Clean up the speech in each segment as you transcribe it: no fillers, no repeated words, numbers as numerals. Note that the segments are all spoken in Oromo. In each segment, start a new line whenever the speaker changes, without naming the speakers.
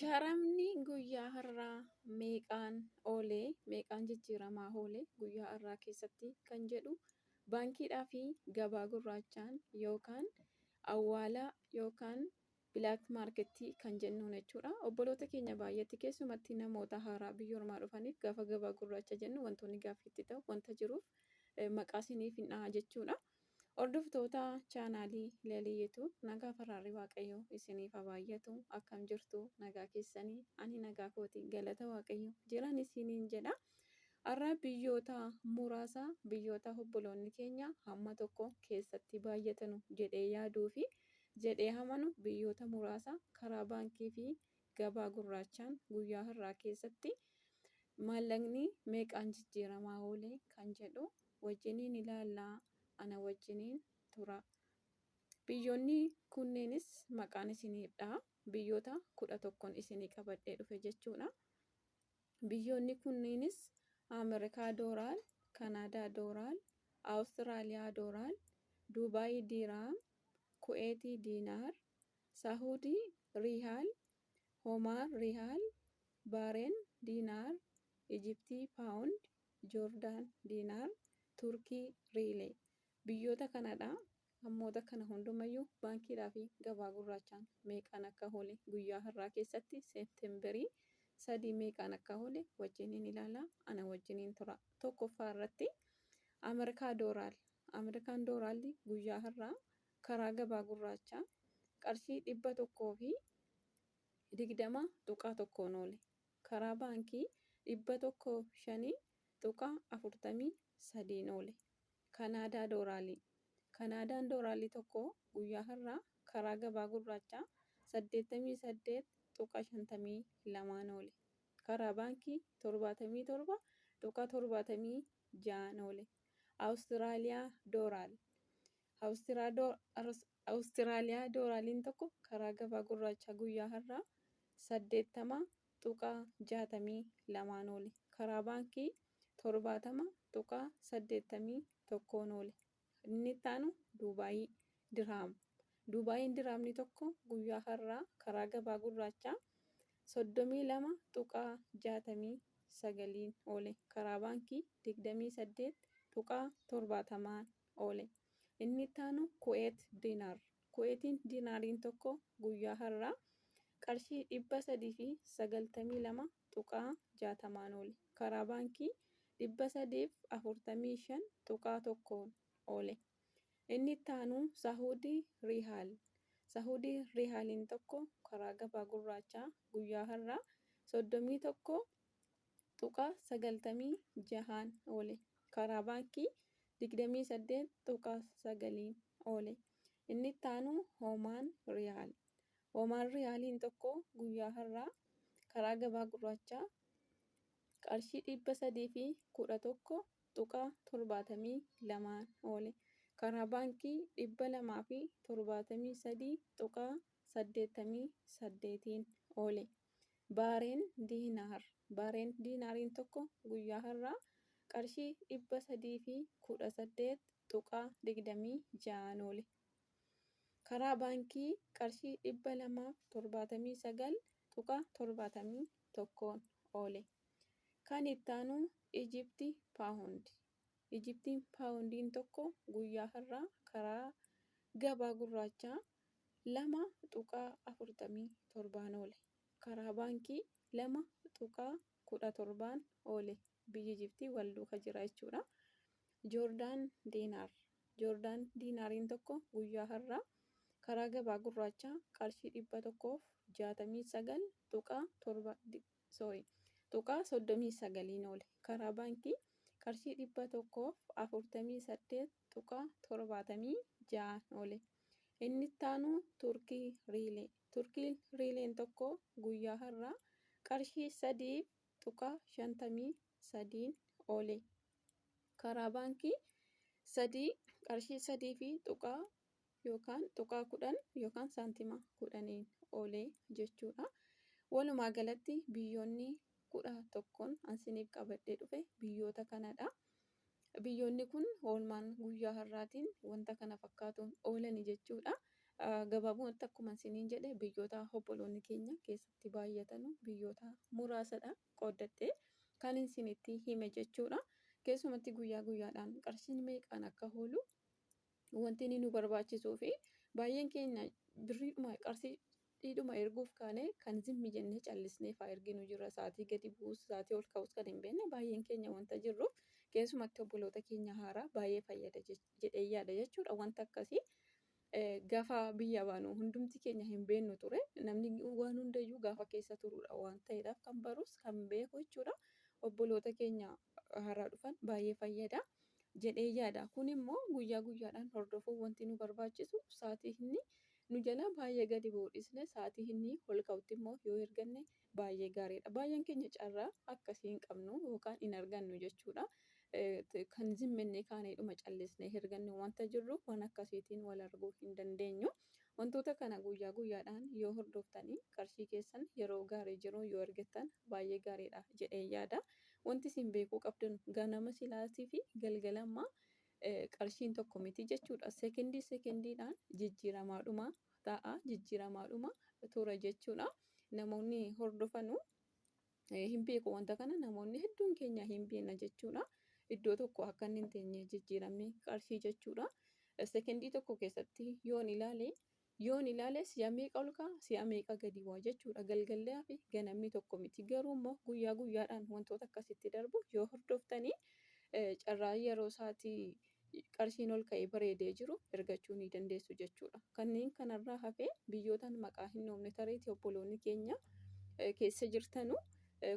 Sharamni guyyaa har'aa meeqaan oolee, meeqaan jijjiiramaa oolee guyyaa har'aa keessatti kan jedhu baankiidhaa fi gabaa gurraachaan yookaan awwaalaa yookaan bilaak maarkettii kan jennuun jechuudha. Obboloota keenya baay'eetti keessumatti namoota haaraa biyya ormaa dhufaniif gaafa gabaa gurraacha jennu wantoonni gaaffiitti ta'u wanta jiruuf maqaa isiniif hin dhaha jechuudha. Hordoftoota chaanaalii Leeliyyeetu nagaa faraarri waaqayyoo isiniif haa baay'atu. Akkam jirtu nagaa keessanii? Ani nagaa kooti galata waaqayyoo jiran isiniin jedha. Har'a biyyoota muraasa biyyoota obboloonni keenya hamma tokko keessatti baay'atanu jedhee yaaduu fi jedhee amanu biyyoota muraasa karaa baankii fi gabaa gurraachaan guyyaa har'aa keessatti maallaqni meeqaan jijjiiramaa oolee kan jedhu wajjiniin ilaallaa. Ana wajjiniin tura. Biyyoonni kunneenis maqaan isiniif dhaha. Biyyoota 11 isinii qabadhee dhufe jechuudha. Biyyoonni kunneenis Ameerikaa Dooraal, Kanaadaa Dooraal, Awustiraaliyaa Dooraal, Duubaay Diiraam, Kuweetii Diinaar, Saahudii Riyaal, Homaar Riyaal, Baareen Diinaar, Ijiptii Paawund, Joordaan Diinaar, Turkii Riilee. Biyyoota kanadha. Hammoota kana hundumayyuu baankiidhaa fi gabaa gurraachaan meeqaan akka oole guyyaa har'aa keessatti seepteembarii 3 meeqaan akka oole wajjiniin ilaalaa. Ana wajjiniin tura. Tokkoffaa irratti Ameerikaa Dooraal. Ameerikaan Dooraalli guyyaa har'aa karaa gabaa gurraachaa qarshii 120 tuqaa tokkoon oole. Karaa baankii 105 tuqaa 43 oole. Kanaadaa Dooraalii. Kanaadaan Dooraalii tokko guyyaa har'aa karaa gabaa gurraachaa 88 tuqaa 52 oole. Karaa baankii 77 tuqaa 76 oole. Awustiraaliyaa Dooraal. Awustiraaliyaa Dooraaliin tokko karaa gabaa gurraachaa guyyaa har'aa 80 tuqaa 62 oole. Karaa baankii 70 tuqaa 81 oole. Inni itti aanu Duubaayii Diraam. Duubaayiin Diraamni tokko guyyaa har'aa karaa gabaa gurraachaa 32 tuqaa 69 oole. Karaa baankii 28 tuqaa 70 oole. Inni itti aanu Kuweet Diinaar. Kuweetiin Diinaariin tokko guyyaa har'aa qarshii 392 tuqaa 60 oole. Karaa baankii 345 tuqaa 1 oole. Inni itti aanu Saahudii Riyaal. Saahudii Riyaaliin tokko karaa gabaa gurraachaa guyyaa har'aa 31 tuqaa 96 oole. Karaa baankii 28 tuqaa 9 oole. Inni itti aanu Homaan Riyaal. Homaan Riyaaliin tokko guyyaa har'aa karaa gabaa gurraachaa qarshii 311 tuqaa 72 oole. Karaa baankii 273 tuqaa 88 oole. Baareen Diinaar. Baareen Diinaariin tokko guyyaa har'aa qarshii 318 tuqaa 26 oole. Karaa baankii qarshii 279 tuqaa 71 oole. Kan itti aanu Ijiptii Paawund. Ijiptiin Paawundiin tokko guyyaa har'aa karaa gabaa gurraachaa 2 tuqaa 47 oole. Karaa baankii 2 tuqaa 17 oole. Biyyi Ijiptii wal duuka jira jechuudha. Joordaan Diinaar. Joordaan Diinaariin tokko guyyaa har'aa karaa gabaa gurraachaa qarshii 169 tuqaa 39 oole. Karaa baankii qarshii 148 tuqaa 76 oole. Inni itti aanu Turkii Riilee. Turkii Riileen tokko guyyaa har'aa qarshii 3 tuqaa 53 oole. Karaa baankii qarshii 3 fi tuqaa yookaan tuqaa 10 yookaan saantima 10 oole jechuudha. Walumaa galatti biyyoonni 11 isiniif qabadhee dhufe biyyoota kanadha. Biyyoonni kun oolmaan guyyaa har'aatiin wanta kana fakkaatuun oolani jechuudha. gabaabumatti akkuma isiniin jedhe biyyoota obboloonni keenya keessatti baay'atan biyyoota muraasadha qooddadhee kan isinitti hime jechuudha. Keessumatti guyyaa guyyaadhaan qarshiin meeqaan akka oolu wanti inni nu barbaachisuu fi baay'een keenya birriidhuma qarshiidhuma erguuf kaane kan zimmi jennee callisnee fa'aa erginu jirra. Sa'aatii gadi bu'us sa'aatii ol ka'us kan hin beekne baay'een keenya wanta jirruuf keessumatti obboloota keenya haaraa baay'ee fayyada jedhee yaada jechuudha. Wanta akkasii gaafa biyya baanu hundumti keenya hin beeknu ture. Namni waan hundayyuu gaafa keessa turudha waan ta'eedhaaf kan barus kan beeku jechuudha. Obboloota keenya haaraa dhufan baay'ee fayyada jedhee yaada. Kun immoo guyyaa guyyaadhaan hordofuun wanti nu barbaachisu sa'aatii inni nu jala baay'ee gadi bu'u dhisne sa'aatii inni ol ka'utti immoo yoo erganne baay'ee gaariidha. Baay'een keenya carraa akkasii hin qabnu yookaan hin argannu jechuudha. Kan zimmennee kaaneedhuma callisnee ergannu wanta jirruuf waan akkasiitiin wal arguu hin dandeenyu. Wantoota kana guyyaa guyyaadhaan yoo hordoftanii qarshii keessan yeroo gaarii jiru yoo ergattan baay'ee gaariidha jedhee yaada. Wanti isin beekuu qabdan ganama silaatii fi galgalammaa qarshiin tokko miti jechuudha. Sekendiidhaan jijjiiramaadhuma ta'a jijjiiramaadhuma tura jechuudha. Namoonni hordofanu hin beeku wanta kana namoonni hedduun keenya hin beekna jechuudha. Iddoo tokko akka inni hin teenye jijjiiramee qarshii jechuudha. Sekendii tokko keessatti yoon ilaale si'a meeqa ol ka'a si'a meeqa gadi bu'a jechuudha. Galgalaa fi ganamni tokko miti. Garuu immoo guyyaa guyyaadhaan wantoota akkasitti darbu yoo hordoftanii carraa yeroo isaatii qarshiin ol ka'ee bareedee jiru ergachuu ni dandeessu jechuudha. Kanneen kanarraa hafee biyyootaan maqaa hin dhoofne tareetii obboloonni keenya keessa jirtanu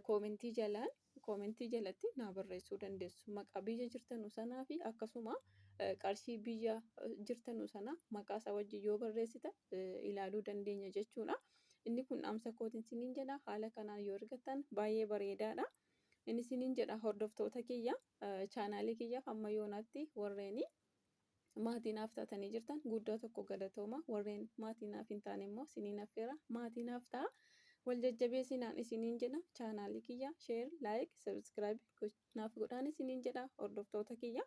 koomentii jalatti naa barreessuu dandeessu. Maqaa biyya jirtanu sanaa fi akkasuma qarshii biyya jirtanu sana maqaa isaa wajjin yoo barreessitan ilaaluu dandeenya jechuudha. Inni kun dhaamsa kootiin isiniin jedha. Haala kanaan yoo ergattan baay'ee bareedaadha. Inni isiniin jedha hordoftoota kiyya chaanaalii kiyyaaf amma yoonaatti warreen maatii naaf taatanii jirtan guddaa tokko galatooma. Warreen maatii naaf hin taane immoo isiniin affeera maatii naaf ta'a. Wal jajjabeessinaan isiniin jedha. Chaanaalii kiyya sheer laayik sabskiraayib naaf godhaan isiniin jedha hordoftoota kiyya.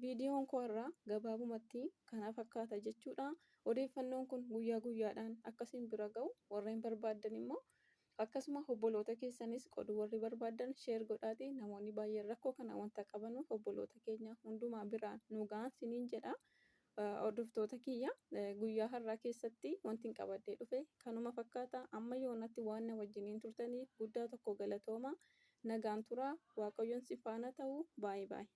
Viidiyoon koo irraa gabaabumatti kana fakkaata jechuudha. Odeeffannoon kun guyyaa guyyaadhaan akkasiin bira ga'u warreen barbaadan immoo akkasuma obboloota keessanis qooduu warri barbaadan sheer godhaati. Namoonni baay'een rakkoo kana wanta qabanuuf obboloota keenya hundumaa biraan nu ga'an isiniin jedha. Hordoftoota kiyya guyyaa har'aa keessatti wanti qabadhee dhufe kanuma fakkaata. Amma yoonatti waan na wajjiniin turtaniif guddaa tokko galatooma. Nagaan turaa. Waaqayyoon si faana ta'u. Baay'ee baay'ee.